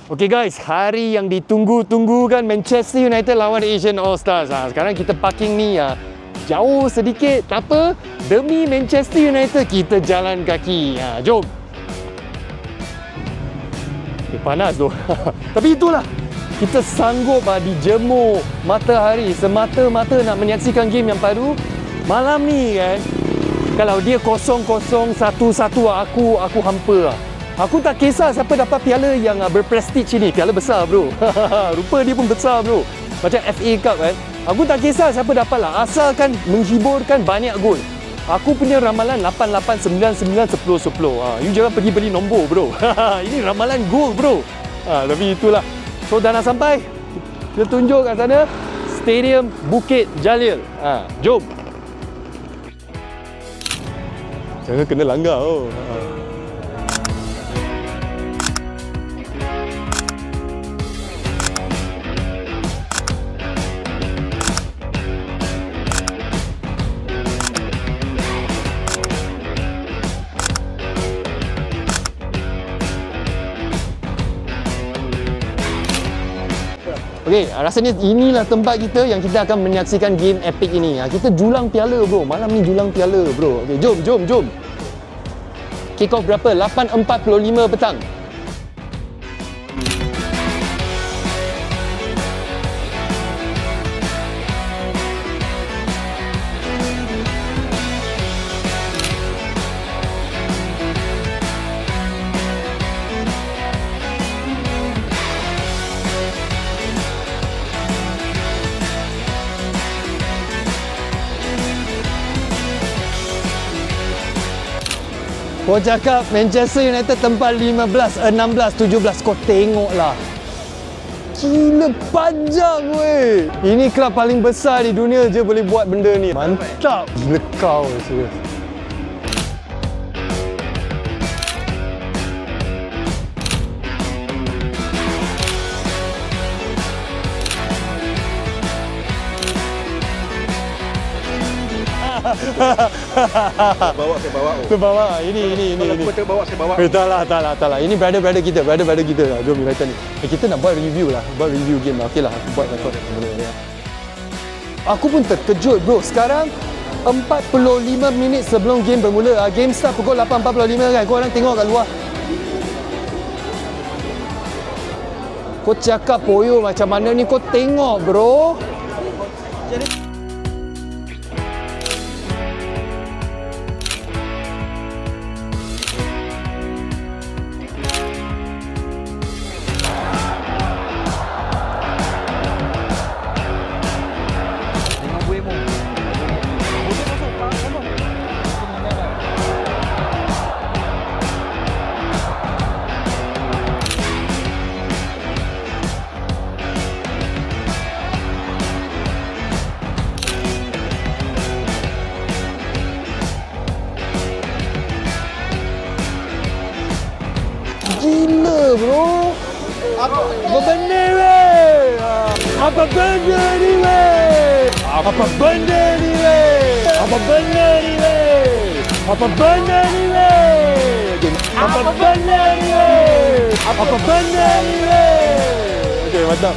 Okay guys, hari yang ditunggu-tunggu kan, Manchester United lawan Asian All Stars. Sekarang kita parking ni jauh sedikit, tak apa. Demi Manchester United kita jalan kaki. Jom. Panas tu. Tapi itulah, kita sanggup dijemur matahari semata-mata nak menyaksikan game yang baru. Malam ni kan, kalau dia 0-0, 1-1, aku hampa lah. Aku tak kisah siapa dapat piala yang berprestige ini. Piala besar bro. Rupa dia pun besar bro. Macam FA Cup kan. Aku tak kisah siapa dapat lah, asalkan menghiburkan banyak gol. Aku punya ramalan 8-8, 9-9, 10-10. You jangan pergi beli nombor bro. Ini ramalan gol bro. Tapi itulah. So dah nak sampai. Kita tunjuk kat sana, Stadium Bukit Jalil. Jom. Jangan kena langgar. Okay, rasanya inilah tempat kita yang kita akan menyaksikan game epic ini. Kita julang piala bro, malam ni julang piala bro. Okay, jom. Kick off berapa? 8.45 petang. Kau cakap Manchester United tempat 15, 16, 17. Kau tengoklah. Gila panjang weh. Ini kelab paling besar di dunia je boleh buat benda ni. Mantap. Gila kau serius. Saya bawa. Ini. Kalau terbawa, saya bawa. Tak lah. Ini brother kita lah. Jom United ni. Kita nak buat review lah. Buat review game lah. Okey lah, aku buat record. Aku pun terkejut bro. Sekarang 45 minit sebelum game bermula. Game start pukul 8.45 kan. Korang tengok kat luar. Kau cakap poyo macam mana ni, kau tengok bro. Gila bro. Apa benda weh? Apa benda ni weh? Apa benda ni weh? Apa benda ni weh? Apa benda ni weh? Apa benda ni weh? Apa benda ni weh? Okey, mantap.